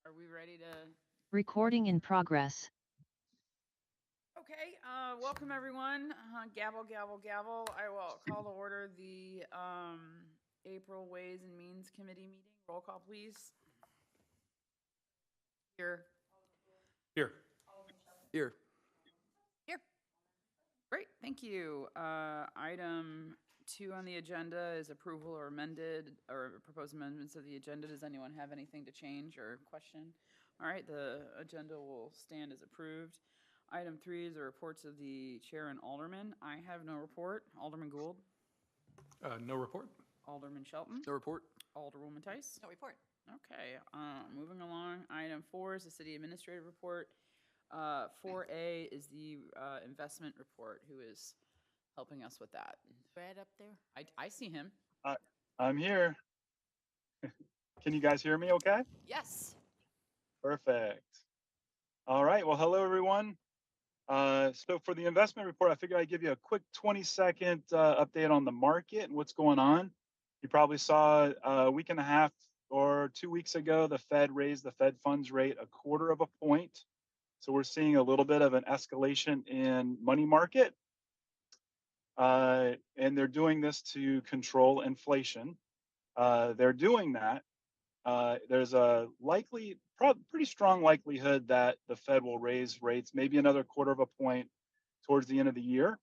Are we ready to? Recording in progress. Okay, welcome everyone. Gavel, gavel, gavel. I will call to order the April Ways and Means Committee meeting. Roll call, please. Here. Here. Here. Here. Great, thank you. Item 2 on the agenda is approval or amended or proposed amendments of the agenda. Does anyone have anything to change or question? All right, the agenda will stand as approved. Item 3 is the reports of the chair and alderman. I have no report. Alderman Gould, No report. Alderman Shelton, No report. Alderwoman Tice. No report. Okay, moving along. Item 4 is the city administrative report. 4A is the investment report. Who is helping us with that? Brad up there? I see him. I'm here. Can you guys hear me okay? Yes. Perfect. All right. Well, hello, everyone. So for the investment report, I figured I'd give you a quick 20-second update on the market and what's going on. You probably saw a week and a half or 2 weeks ago, the Fed raised the Fed funds rate 1/4 point. So we're seeing a little bit of an escalation in money market. And they're doing this to control inflation. They're doing that. There's a pretty strong likelihood that the Fed will raise rates maybe another 1/4 point towards the end of the year.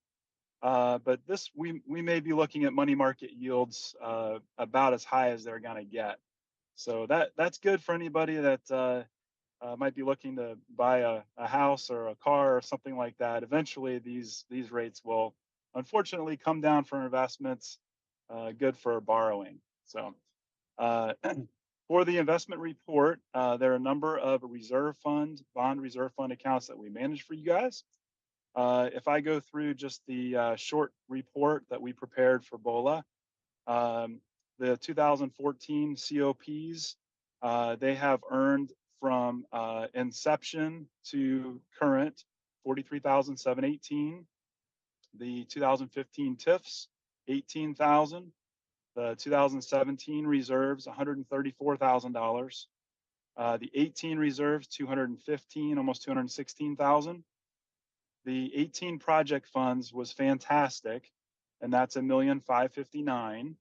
But we may be looking at money market yields about as high as they're going to get. So that's good for anybody that might be looking to buy a house or a car or something like that. Eventually, these rates will unfortunately come down for investments, good for borrowing. So for the investment report, there are a number of bond reserve fund accounts that we manage for you guys. If I go through just the short report that we prepared for BOLA, the 2014 COPs, they have earned from inception to current 43,718. The 2015 TIFs, 18,000. The 2017 reserves, $134,000. The 18 reserves, 215, almost 216,000. The 18 project funds was fantastic, and that's $1,559,000.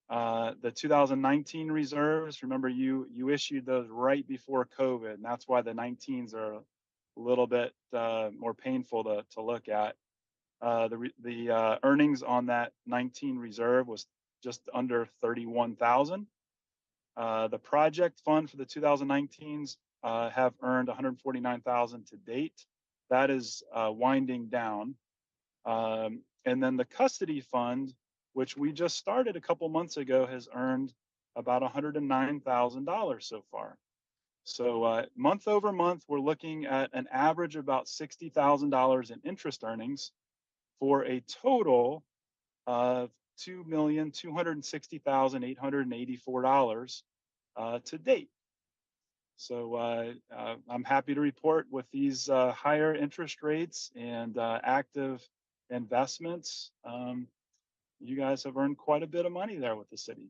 The 2019 reserves, remember you issued those right before COVID, and that's why the 19s are a little bit more painful to look at. The earnings on that 19 reserve was just under 31,000. The project fund for the 2019s have earned 149,000 to date. That is winding down. And then the custody fund, which we just started a couple months ago, has earned about $109,000 so far. So month over month, we're looking at an average of about $60,000 in interest earnings for a total of $2,260,884 to date. So I'm happy to report with these higher interest rates and active investments, you guys have earned quite a bit of money there with the city.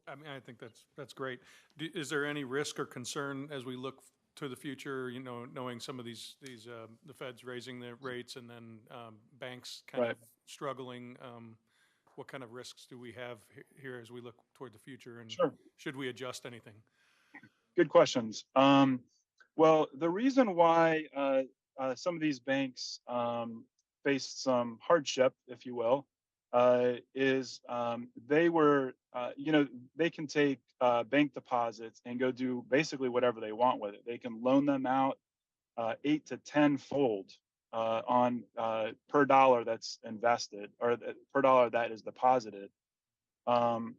I mean, I think that's great. Is there any risk or concern as we look to the future, knowing some of these the Fed's raising the rates and then banks kind Right. of struggling? What kind of risks do we have here as we look toward the future, and Sure. should we adjust anything? Good questions. Well, the reason why some of these banks faced some hardship, if you will, is they were, they can take bank deposits and go do basically whatever they want with it. They can loan them out 8 to 10 fold on per dollar that's invested or per dollar that is deposited. Um,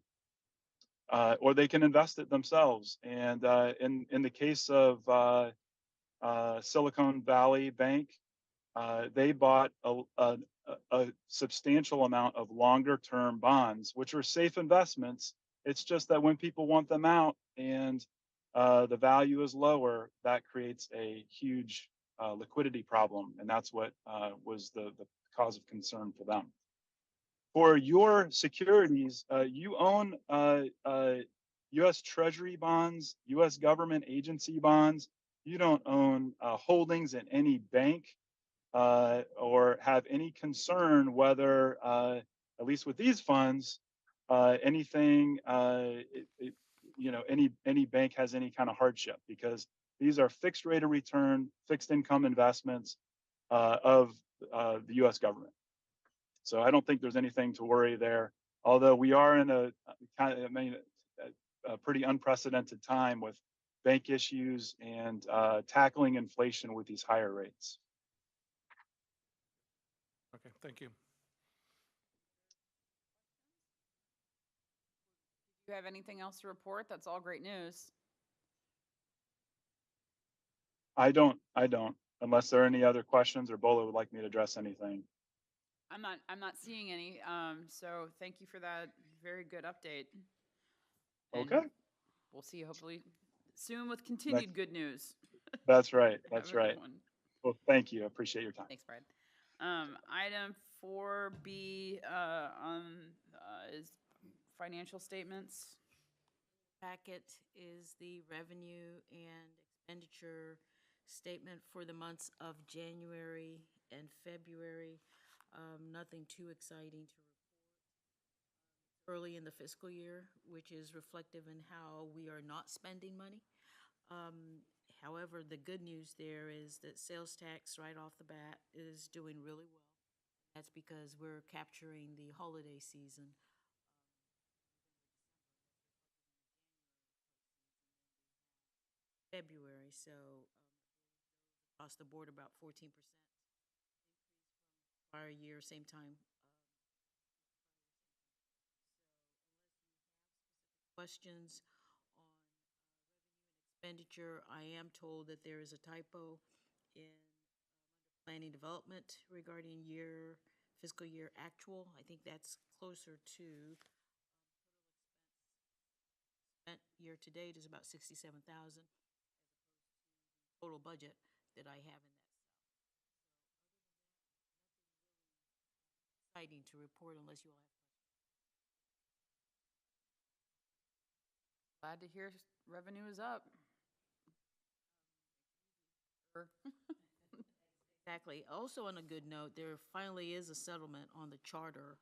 or they can invest it themselves. And in the case of Silicon Valley Bank, they bought a substantial amount of longer term bonds, which are safe investments. It's just that when people want them out and the value is lower, that creates a huge liquidity problem. And that's what was the cause of concern for them. For your securities, you own U.S. Treasury bonds, U.S. government agency bonds. You don't own holdings in any bank or have any concern whether, at least with these funds, anything, any bank has any kind of hardship because these are fixed rate of return, fixed income investments of the U.S. government. So I don't think there's anything to worry there. Although we are in a pretty unprecedented time with bank issues and tackling inflation with these higher rates. Okay, thank you. Do you have anything else to report? That's all great news. I don't, unless there are any other questions or Bola would like me to address anything. I'm not seeing any. So thank you for that very good update. And Okay. we'll see you hopefully soon with continued good news. That's right. Have That's a good right. one. Well, thank you. I appreciate your time. Thanks, Brad. Item 4B is financial statements. Packet is the revenue and expenditure statement for the months of January and February. Nothing too exciting to report. Early in the fiscal year, which is reflective in how we are not spending money. However, the good news there is that sales tax right off the bat is doing really well. That's because we're capturing the holiday season. February, so across the board about 14% prior year, same time. Questions on expenditure, I am told that there is a typo in planning development regarding fiscal year actual. I think that's closer to spent year to date is about 67,000 total budget that I have in that cell. Exciting to report unless you all have questions. Glad to hear revenue is up. Exactly. Also, on a good note, there finally is a settlement on the charter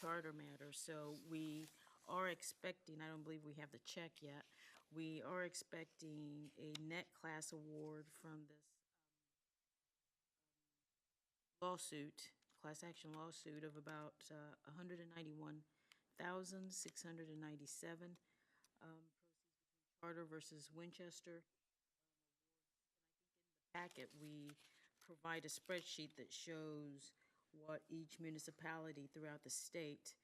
matter. So we are expecting, I don't believe we have the check yet, we are expecting a net class award from this class action lawsuit of about 191,697. Charter versus Winchester. Packet, we provide a spreadsheet that shows what each municipality throughout the state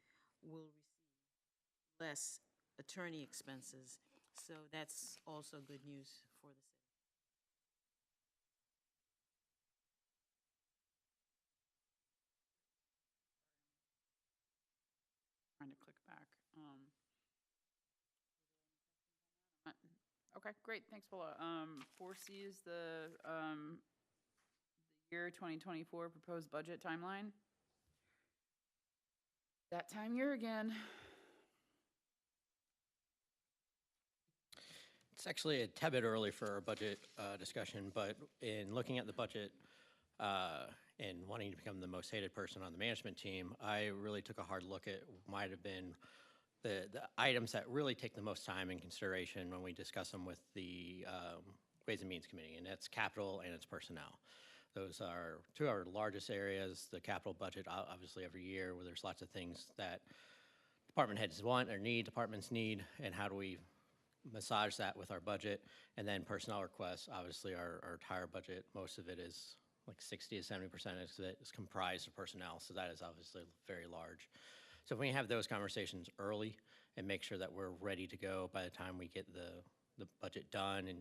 will receive less attorney expenses. So that's also good news for the city. Trying to click back. Okay, great. Thanks, Paula. 4C is the year 2024 proposed budget timeline. That time year again. It's actually a tad bit early for a budget discussion, but in looking at the budget and wanting to become the most hated person on the management team, I really took a hard look at what might have been the items that really take the most time in consideration when we discuss them with the Ways and Means Committee, and that's capital and it's personnel. Those are two of our largest areas, the capital budget, obviously every year, where there's lots of things that department heads want or need, departments need, and how do we massage that with our budget? And then personnel requests, obviously our entire budget, most of it is like 60 to 70% of it is comprised of personnel, so that is obviously very large. So if we have those conversations early and make sure that we're ready to go by the time we get the budget done and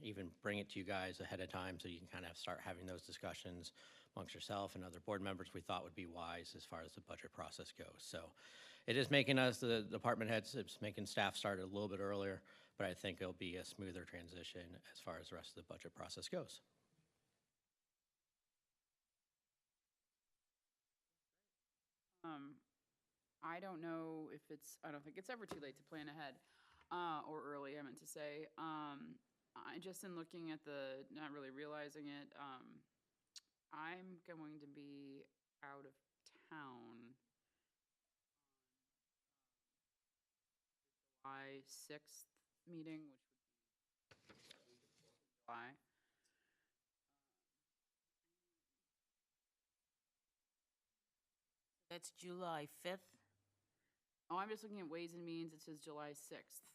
even bring it to you guys ahead of time so you can kind of start having those discussions amongst yourself and other board members, we thought would be wise as far as the budget process goes. So it is making us, the department heads, it's making staff start a little bit earlier, but I think it'll be a smoother transition as far as the rest of the budget process goes. I don't know if it's, I don't think it's ever too late to plan ahead, or early, I meant to say. I just in looking at the, not really realizing it, I'm going to be out of town July 6th meeting, which would be July. That's July 5th. Oh, I'm just looking at Ways and Means. It says July 6th.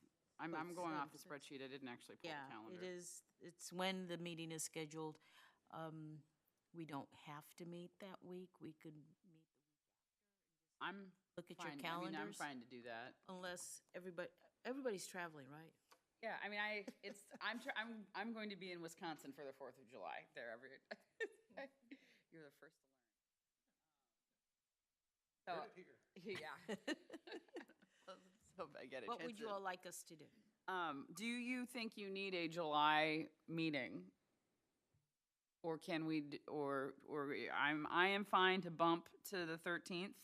I'm going off the spreadsheet. I didn't actually pull Yeah, the calendar. it is. It's when the meeting is scheduled. We don't have to meet that week. We could meet I'm look at fine. your calendars. I mean, I'm fine to do that. Unless everybody's traveling, right? Yeah, I mean, I'm going to be in Wisconsin for the 4th of July. There, you're the first to learn. So, yeah. So I get a What chance would you to- all like us to do? Do you think you need a July meeting? Or can we, I am fine to bump to the 13th.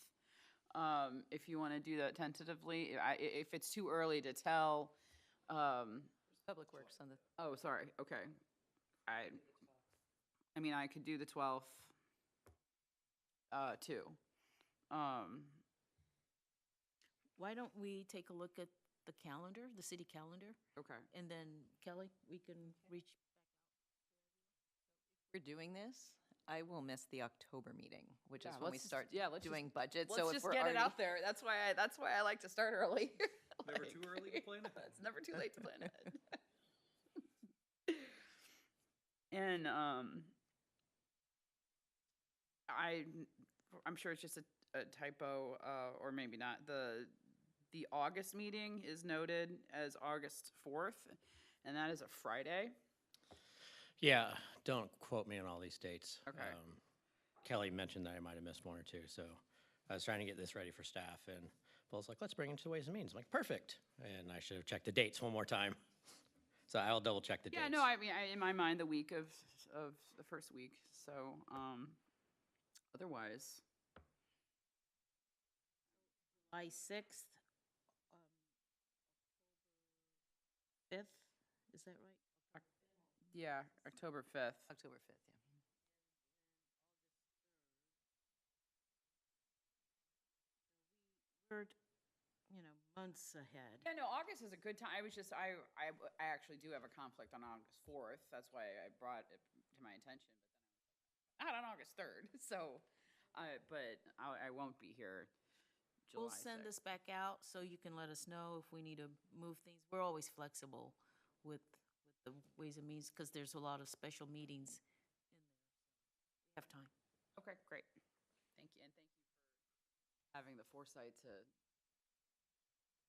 If you want to do that tentatively, if it's too early to tell, Public Works on the, oh, sorry, okay. I mean, I could do the 12th, too. Why don't we take a look at the calendar, the city calendar, Okay. and then Kelly, we can reach. we're doing this, I will miss the October meeting, which is Yeah, when we let's just- start yeah, let's just- doing budget. Let's So if just we're get it already, out there. That's why I like to start early. Never too early to plan ahead. It's never too late to plan ahead. And I'm sure it's just a typo, or maybe not. The August meeting is noted as August 4th, and that is a Friday. Yeah, don't quote me on all these dates. Okay. Kelly mentioned that I might have missed one or two, so I was trying to get this ready for staff, and Bill's like, let's bring it to Ways and Means. I'm like, perfect. And I should have checked the dates one more time. So I'll double check the dates. Yeah, no, I mean, in my mind, the week of the first week. So, otherwise, July 6th, 5th, is that right? yeah, October 5th. October 5th, yeah. We're, months ahead. Yeah, no, August is a good time. I was just, I actually do have a conflict on August 4th. That's why I brought it to my attention. But then not on August 3rd. So, but I won't be here July We'll send 6th. this back out so you can let us know if we need to move things. We're always flexible with the Ways and Means because there's a lot of special meetings in there. We have time. Okay, great. Thank you. And thank you for having the foresight to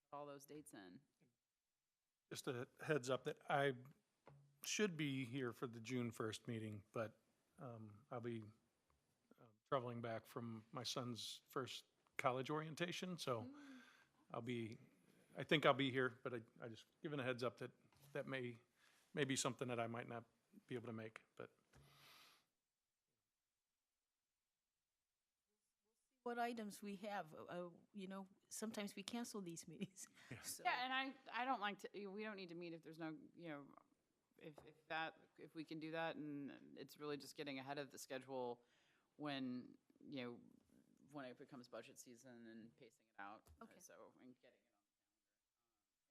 put all those dates in. Just a heads up that I should be here for the June 1st meeting, but I'll be traveling back from my son's first college orientation, so I think I'll be here, but I just giving a heads up that may be something that I might not be able to make, but. What items we have, sometimes we cancel these meetings. So- Yeah, and I don't like to, we don't need to meet if there's no, if we can do that, and it's really just getting ahead of the schedule when, when it becomes budget season and pacing it out. Okay. So, and getting it on the calendar.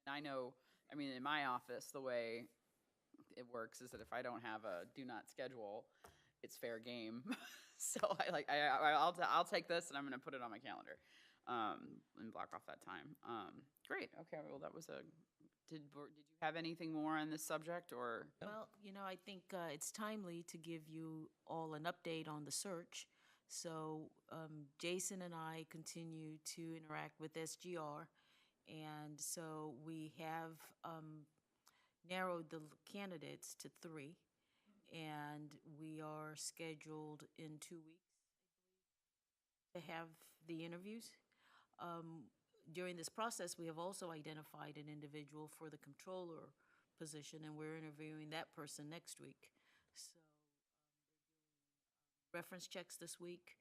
And I know, I mean, in my office, the way it works is that if I don't have a do not schedule, it's fair game. So I'll take this and I'm gonna put it on my calendar, and block off that time. Great, okay, well, that was did you have anything more on this subject, or? Well, I think it's timely to give you all an update on the search. So Jason and I continue to interact with SGR, and so we have narrowed the candidates to 3, and we are scheduled in 2 weeks to have the interviews. During this process, we have also identified an individual for the controller position, and we're interviewing that person next week. So reference checks this week,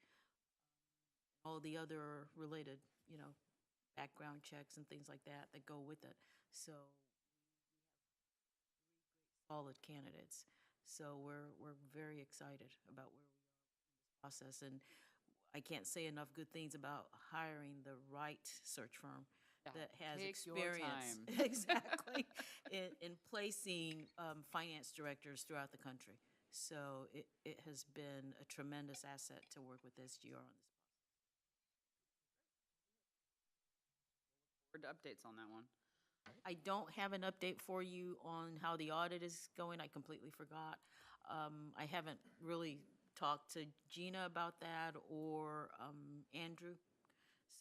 all the other related, background checks and things like that that go with it. So solid candidates. So we're very excited about where we are in this process, and I can't say enough good things about hiring the right search firm that has Take your experience time. exactly in placing finance directors throughout the country. So it has been a tremendous asset to work with SGR on this. Forward to updates on that one. I don't have an update for you on how the audit is going. I completely forgot. I haven't really talked to Gina about that or Andrew.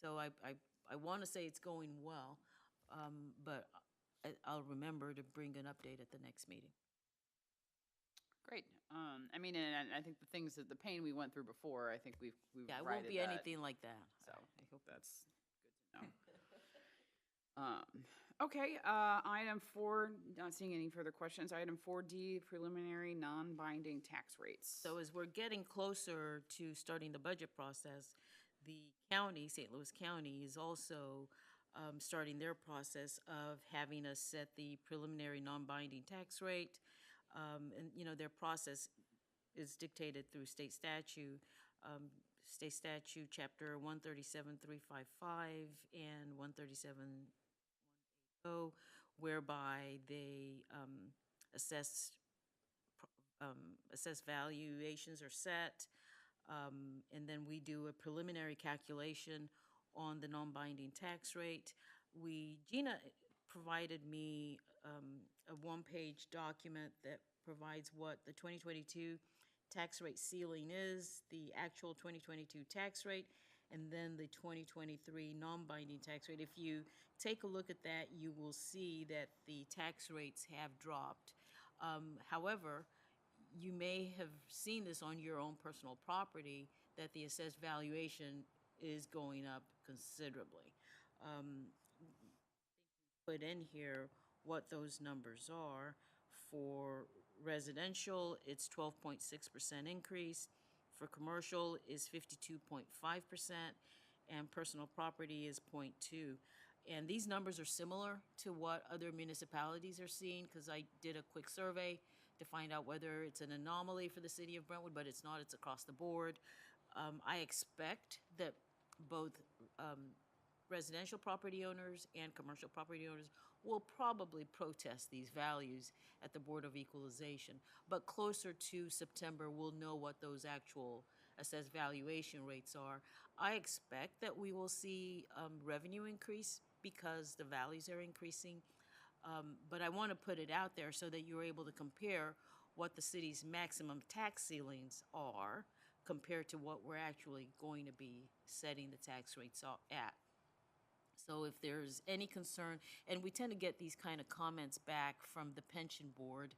So I want to say it's going well, but I'll remember to bring an update at the next meeting. Great. I mean, and I think the things that the pain we went through before, I think we've Yeah, it righted won't be that. anything like that. So I hope that's good to know. Okay, item 4, not seeing any further questions. Item 4D, preliminary non-binding tax rates. So as we're getting closer to starting the budget process, the county, St. Louis County, is also starting their process of having us set the preliminary non-binding tax rate. And their process is dictated through state statute, Chapter 137.355 and 137.180, whereby they assess valuations are set, and then we do a preliminary calculation on the non-binding tax rate. Gina provided me a one-page document that provides what the 2022 tax rate ceiling is, the actual 2022 tax rate, and then the 2023 non-binding tax rate. If you take a look at that, you will see that the tax rates have dropped. However, you may have seen this on your own personal property, that the assessed valuation is going up considerably. Put in here what those numbers are. For residential, it's 12.6% increase. For commercial is 52.5%, and personal property is 0.2. And these numbers are similar to what other municipalities are seeing, because I did a quick survey to find out whether it's an anomaly for the city of Brentwood, but it's not, it's across the board. I expect that both residential property owners and commercial property owners will probably protest these values at the Board of Equalization. But closer to September, we'll know what those actual assessed valuation rates are. I expect that we will see revenue increase because the values are increasing. But I want to put it out there so that you're able to compare what the city's maximum tax ceilings are compared to what we're actually going to be setting the tax rates at. So if there's any concern, and we tend to get these kind of comments back from the pension board,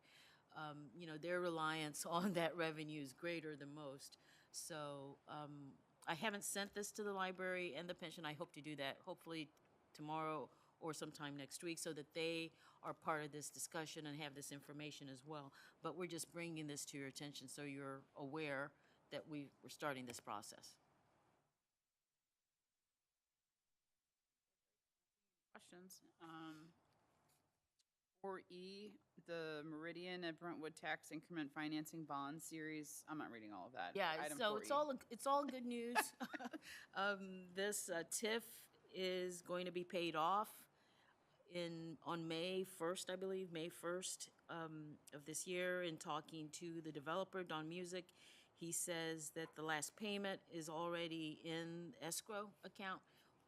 their reliance on that revenue is greater than most. So I haven't sent this to the library and the pension. I hope to do that hopefully tomorrow or sometime next week, so that they are part of this discussion and have this information as well. But we're just bringing this to your attention so you're aware that we're starting this process. Questions? 4E, the Meridian at Brentwood Tax Increment Financing Bond Series. I'm not reading all of that. Yeah, Item so 4E. it's all good news. This TIF is going to be paid off on May 1st, I believe, May 1st of this year. In talking to the developer, Don Music, He says that the last payment is already in escrow account,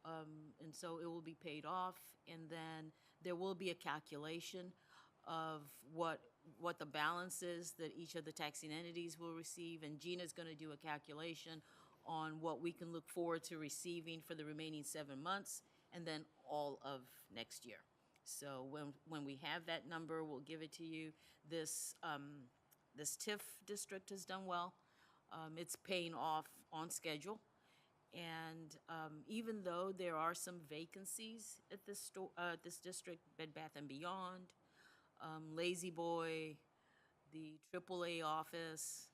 and so it will be paid off, and then there will be a calculation of what the balance is that each of the taxing entities will receive, and Gina's gonna do a calculation on what we can look forward to receiving for the remaining 7 months, and then all of next year. So when we have that number, we'll give it to you. This TIF district has done well. It's paying off on schedule. And even though there are some vacancies at this district, Bed Bath & Beyond, Lazy Boy, the AAA office,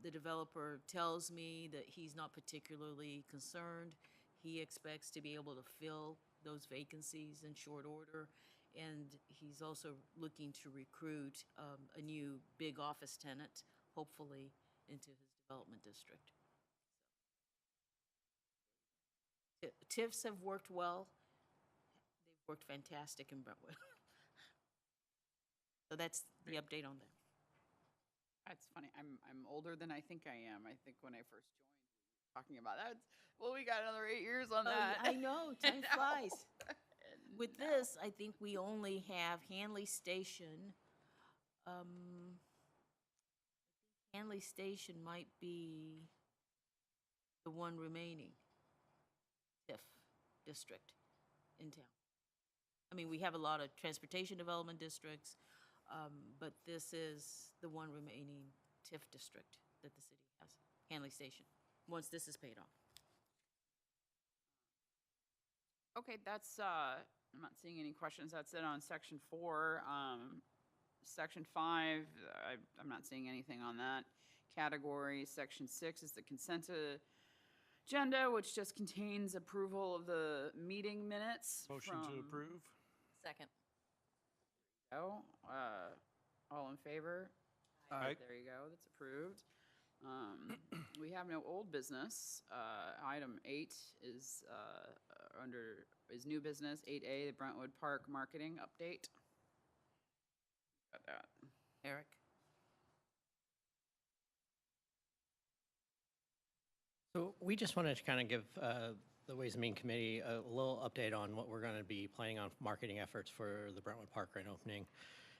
the developer tells me that he's not particularly concerned. He expects to be able to fill those vacancies in short order. And he's also looking to recruit a new big office tenant, hopefully, into his development district. TIFs have worked well. They've worked fantastic in Brentwood. So that's the update on that. That's funny. I'm older than I think I am. I think when I first joined, we were talking about that. Well, we got another 8 years on that. I know, time Now- flies. and With now- this, I think we only have Hanley Station. Hanley Station might be the one remaining TIF district in town. I mean, we have a lot of transportation development districts, but this is the one remaining TIF district that the city has, Hanley Station, once this is paid off. Okay, that's, I'm not seeing any questions. That's it on section 4. Section 5, I'm not seeing anything on that category. Section 6 is the consent agenda, which just contains approval of the meeting minutes. Motion to from- approve? Second. Oh, all in favor? Aye. There you go, that's approved. We have no old business. Item 8 is new business. 8A, the Brentwood Park marketing update. Got that. Eric? So we just wanted to kind of give the Ways and Means Committee a little update on what we're going to be planning on marketing efforts for the Brentwood Park grand opening.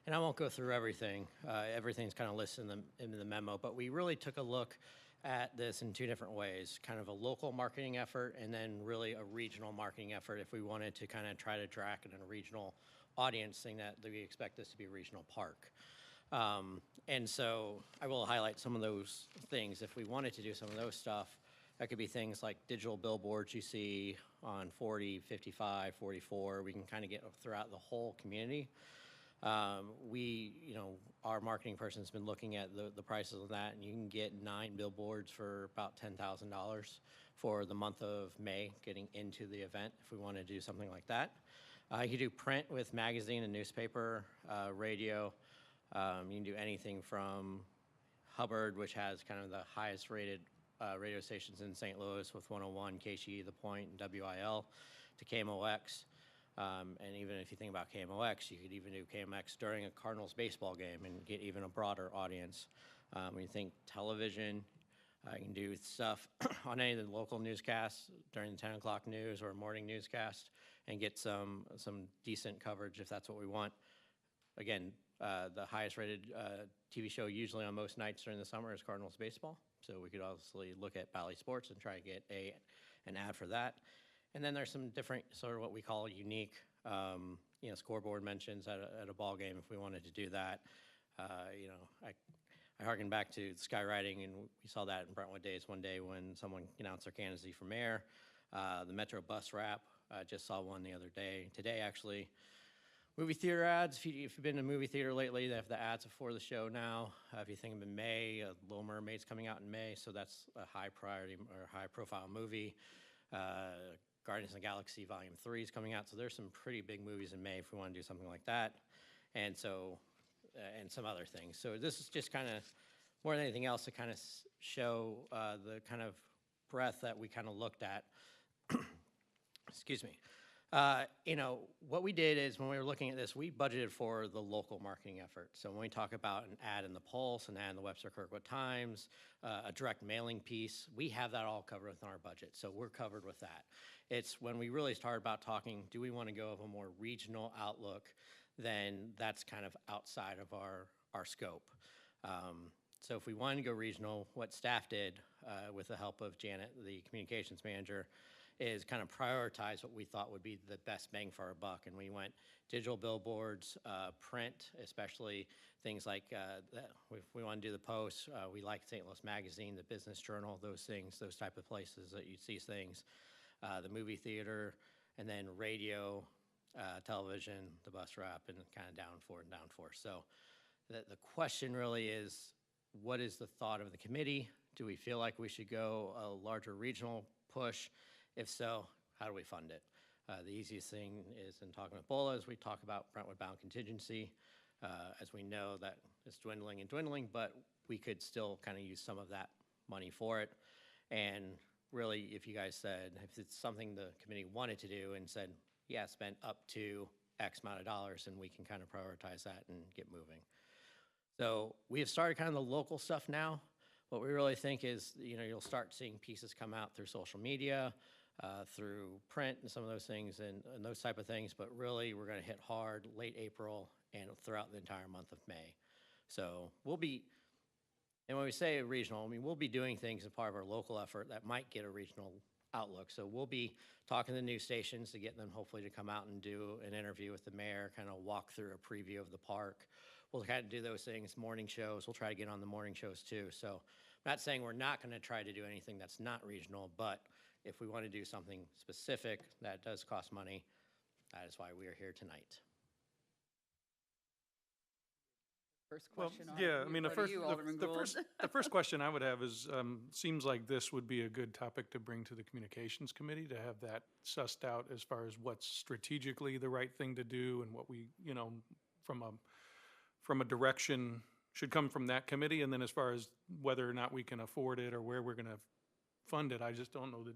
And I won't go through everything. Everything's kind of listed in the memo, but we really took a look at this in 2 different ways, kind of a local marketing effort and then really a regional marketing effort if we wanted to kind of try to track in a regional audience, saying that we expect this to be a regional park. And so I will highlight some of those things. If we wanted to do some of those stuff, that could be things like digital billboards you see on 40, 55, 44. We can kind of get throughout the whole community. Our marketing person's been looking at the prices of that, and you can get 9 billboards for about $10,000 for the month of May getting into the event if we want to do something like that. You can do print with magazine and newspaper, radio. You can do anything from Hubbard, which has kind of the highest rated radio stations in St. Louis with 101, KCE, The Point, and WIL, to KMOX. And even if you think about KMOX, you could even do KMOX during a Cardinals baseball game and get even a broader audience. When you think television, you can do stuff on any of the local newscasts during the 10 o'clock news or morning newscast and get some decent coverage if that's what we want. Again, the highest rated TV show usually on most nights during the summer is Cardinals baseball. So we could obviously look at Bally Sports and try to get an ad for that. And then there's some different sort of what we call unique, scoreboard mentions at a ball game if we wanted to do that. I harken back to skywriting, and we saw that in Brentwood Days one day when someone announced their candidacy for mayor. The Metro bus wrap, just saw one the other day. Today, actually, movie theater ads. If you've been to a movie theater lately, they have the ads before the show now. If you think of in May, Little Mermaid's coming out in May, so that's a high priority or high profile movie. Guardians of the Galaxy Volume 3 is coming out, so there's some pretty big movies in May if we want to do something like that. And so, and some other things. So this is just kind of, more than anything else, to kind of show the kind of breadth that we kind of looked at. Excuse me. You know, what we did is when we were looking at this, we budgeted for the local marketing effort. So when we talk about an ad in the Pulse, an ad in the Webster Kirkwood Times, a direct mailing piece, we have that all covered within our budget. So we're covered with that. It's when we really started about talking, do we want to go of a more regional outlook, then that's kind of outside of our scope. So if we wanted to go regional, what staff did with the help of Janet, the communications manager, is kind of prioritize what we thought would be the best bang for our buck. And we went digital billboards, print, especially things like, we want to do the Post. We like St. Louis Magazine, the Business Journal, those things, those type of places that you'd see things. The movie theater, and then radio, television, the bus wrap, and kind of down for. So the question really is, what is the thought of the committee? Do we feel like we should go a larger regional push? If so, how do we fund it? The easiest thing is in talking with Bola is we talk about Brentwood bound contingency. As we know that it's dwindling and dwindling, but we could still kind of use some of that money for it. And really, if you guys said, if it's something the committee wanted to do and said, yeah, spend up to X amount of dollars, and we can kind of prioritize that and get moving. So we have started kind of the local stuff now. What we really think is, you know, you'll start seeing pieces come out through social media, through print and some of those things and those type of things, but really we're going to hit hard late April and throughout the entire month of May. So we'll be, and when we say regional, I mean, we'll be doing things as part of our local effort that might get a regional outlook. So we'll be talking to news stations to get them hopefully to come out and do an interview with the mayor, kind of walk through a preview of the park. We'll kind of do those things, morning shows. We'll try to get on the morning shows too. So I'm not saying we're not going to try to do anything that's not regional, but if we want to do something specific that does cost money, that is why we are here tonight. First Well, question. yeah, I mean, the first question I would have is, seems like this would be a good topic to bring to the communications committee to have that sussed out as far as what's strategically the right thing to do and what we, you know, from a direction should come from that committee. And then as far as whether or not we can afford it or where we're going to fund it, I just don't know that.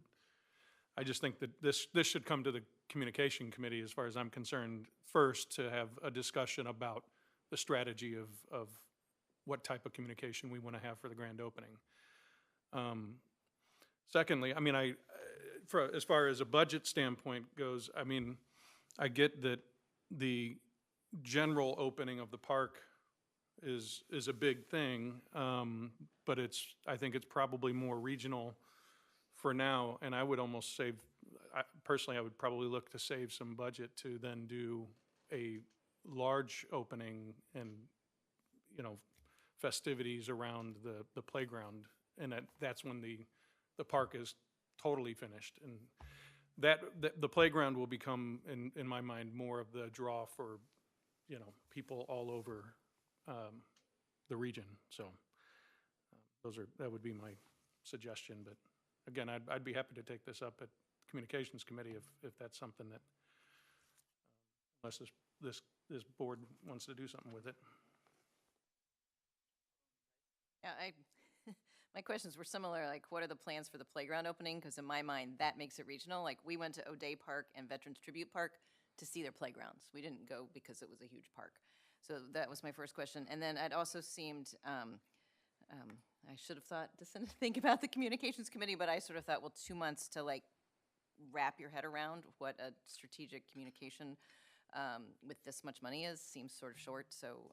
I just think that this should come to the communication committee, as far as I'm concerned, first, to have a discussion about the strategy of what type of communication we want to have for the grand opening. Secondly, I mean, as far as a budget standpoint goes, I mean, I get that the general opening of the park is a big thing, but I think it's probably more regional for now, and I would almost personally, I would probably look to save some budget to then do a large opening and, you know, festivities around the playground, and that's when the park is totally finished. And the playground will become, in my mind, more of the draw for, you know, people all over the region. So that would be my suggestion. But again, I'd be happy to take this up at communications committee if that's something that, unless this board wants to do something with it. Yeah, my questions were similar, like what are the plans for the playground opening? Because in my mind, that makes it regional. Like we went to O'Day Park and Veterans Tribute Park to see their playgrounds. We didn't go because it was a huge park. So that was my first question. And then it also seemed, I should have thought this and think about the communications committee, but I sort of thought, well, 2 months to like wrap your head around what a strategic communication with this much money is seems sort of short. So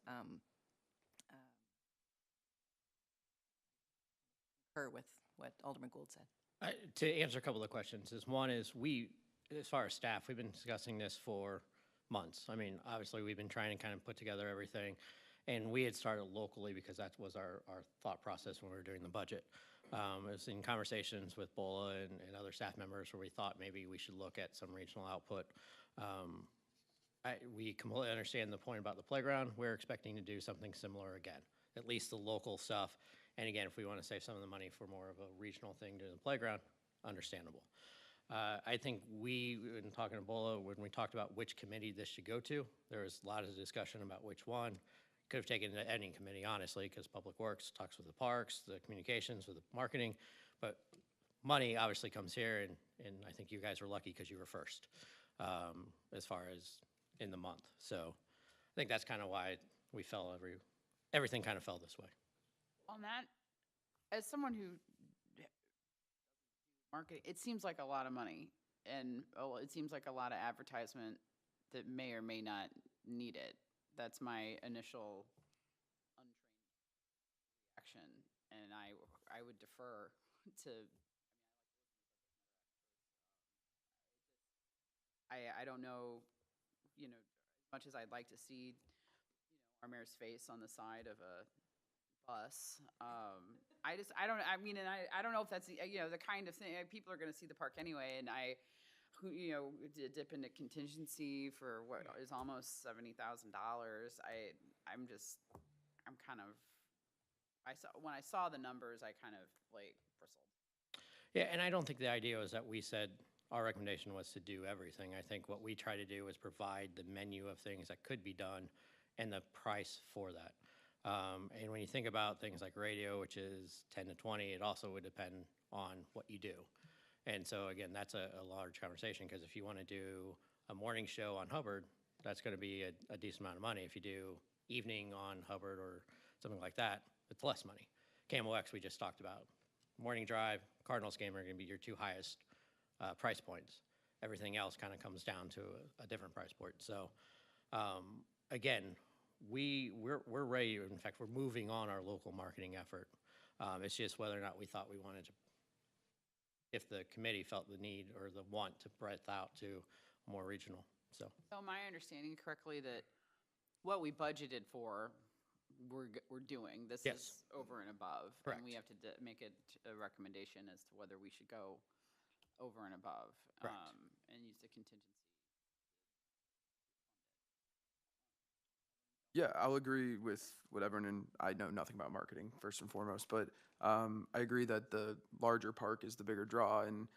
concur with what Alderman Gould said. To answer a couple of questions, one is as far as staff, we've been discussing this for months. I mean, obviously, we've been trying to kind of put together everything, and we had started locally because that was our thought process when we were doing the budget. It was in conversations with Bola and other staff members where we thought maybe we should look at some regional output. We completely understand the point about the playground. We're expecting to do something similar again, at least the local stuff. And again, if we want to save some of the money for more of a regional thing to the playground, understandable. I think in talking to Bola, when we talked about which committee this should go to, there was a lot of discussion about which one. Could have taken it to any committee, honestly, because Public Works talks with the parks, the communications, with the marketing, but money obviously comes here, and I think you guys were lucky because you were first. as far as in the month. So I think that's kind of why we fell everything kind of fell this way. On that, as someone who marketing, it seems like a lot of money, and it seems like a lot of advertisement that may or may not need it. That's my initial untrained reaction, and I would defer to. I don't know, as much as I'd like to see, our mayor's face on the side of a bus. I don't know if that's, the kind of thing, people are going to see the park anyway, and dip into contingency for what is almost $70,000. When I saw the numbers, I kind of bristled. Yeah, and I don't think the idea was that we said our recommendation was to do everything. I think what we try to do is provide the menu of things that could be done and the price for that. And when you think about things like radio, which is 10 to 20, it also would depend on what you do. And so again, that's a large conversation, because if you want to do a morning show on Hubbard, that's going to be a decent amount of money. If you do evening on Hubbard or something like that, it's less money. Camel X, we just talked about. Morning drive, Cardinals game are going to be your two highest price points. Everything else kind of comes down to a different price point. So again, we're ready. In fact, we're moving on our local marketing effort. It's just whether or not we thought we wanted to, if the committee felt the need or the want to breadth out to more regional. So am I understanding correctly that what we budgeted for, we're doing? This Yes. is over and above. Correct. And we have to make it a recommendation as to whether we should go over and above. Correct. And use the contingency. Yeah, I'll agree with whatever, and I know nothing about marketing, first and foremost, but I agree that the larger park is the bigger draw, and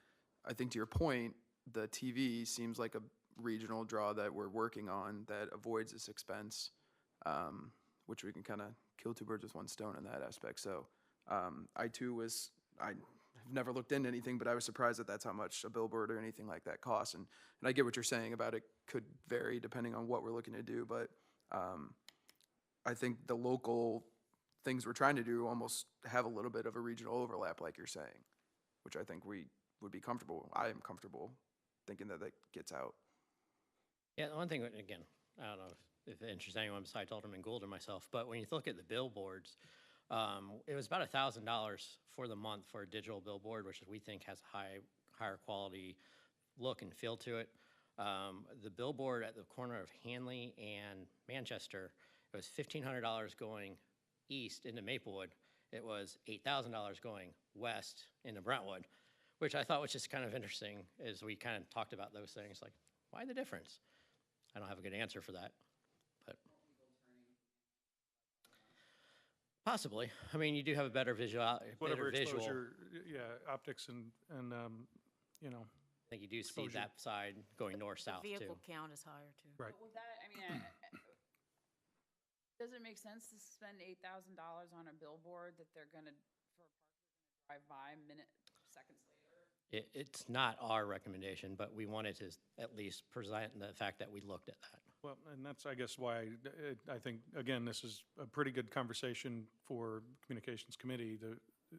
I think to your point, the TV seems like a regional draw that we're working on that avoids this expense, which we can kind of kill two birds with one stone in that aspect. So I have never looked into anything, but I was surprised that that's how much a billboard or anything like that costs, and I get what you're saying about it could vary depending on what we're looking to do, but I think the local things we're trying to do almost have a little bit of a regional overlap, like you're saying, which I think we would be comfortable. I am comfortable thinking that gets out. yeah, the one thing, again, I don't know if it interests anyone besides Alderman Gould and myself, but when you look at the billboards, it was about $1,000 for the month for a digital billboard, which we think has a higher quality look and feel to it. The billboard at the corner of Hanley and Manchester, it was $1,500 going east into Maplewood. It was $8,000 going west into Brentwood, which I thought was just kind of interesting as we kind of talked about those things. Like, why the difference? I don't have a good answer for that, but possibly. I mean, you do have a better visual. Whatever visual. exposure, yeah, optics and I think you do see exposure. that side going north-south, too. Vehicle count is higher, too. Right. But with that, does it make sense to spend $8,000 on a billboard that they're gonna, for a park, drive by seconds later? It's not our recommendation, but we wanted to at least present the fact that we looked at that. Well, and that's, I guess, why I think, again, this is a pretty good conversation for Communications Committee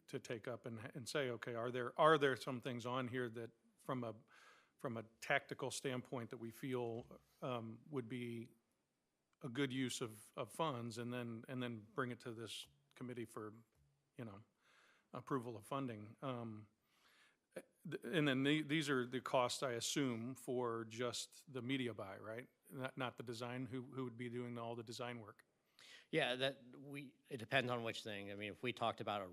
to take up and say, okay, are there some things on here that from a tactical standpoint that we feel would be a good use of funds, and then bring it to this committee for, approval of funding. And then these are the costs, I assume, for just the media buy, right? Not the design. Who would be doing all the design work? Yeah, it depends on which thing. I mean, if we talked about a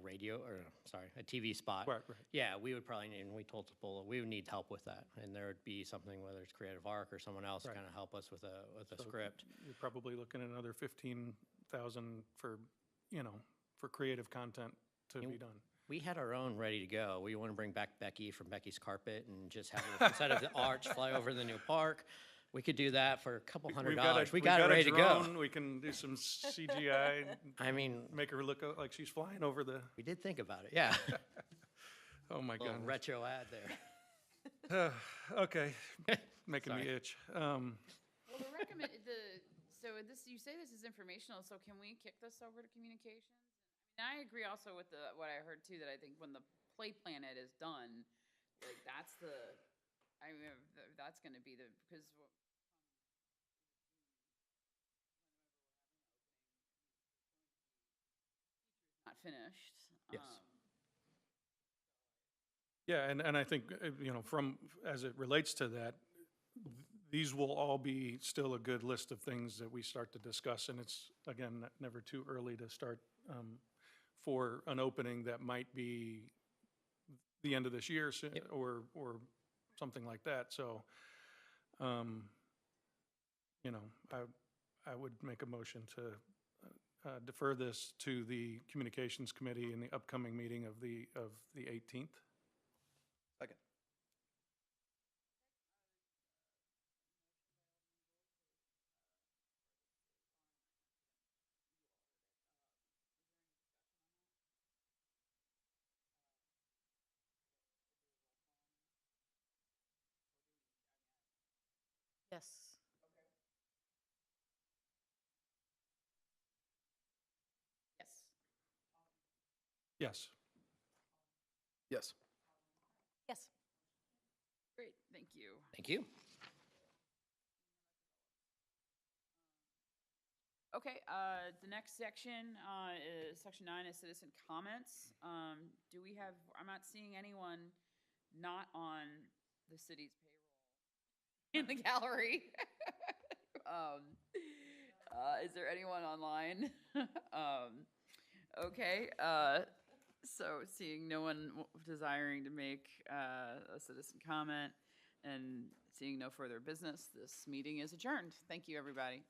TV spot, Right. yeah, we would probably, and we told people we would need help with that. And there would be something, whether it's Creative Arc or someone else, Right. kind of help us with a So script. You're probably looking at another 15,000 for creative content to be done. We had our own ready to go. We want to bring back Becky from Becky's Carpet and just have her, instead of the arch, fly over the new park. We could do that for a couple $100. We got it ready to go. We can do some CGI. I mean, Make her look like she's flying over the. we did think about it, yeah. Oh my Little God. retro ad there. Okay. making me Sorry. itch. Well, the recommend, so this, you say this is informational, so can we kick this over to communications? I mean, I agree also with what I heard too, that I think when the play planet is done, like, that's I mean, that's gonna be because not finished. Yes. Yeah, and I think, from, as it relates to that, these will all be still a good list of things that we start to discuss, and it's, again, never too early to start for an opening that might be the end of this year or something like that. So, I would make a motion to defer this to the Communications Committee in the upcoming meeting of the 18th. Second. Yes. Yes. Yes. Yes. Yes. Great, thank you. Thank you. Okay, the next section, is section 9 is citizen comments. Do we have, I'm not seeing anyone not on the city's payroll in the gallery. Is there anyone online? Okay, so seeing no one desiring to make a citizen comment and seeing no further business, this meeting is adjourned. Thank you, everybody.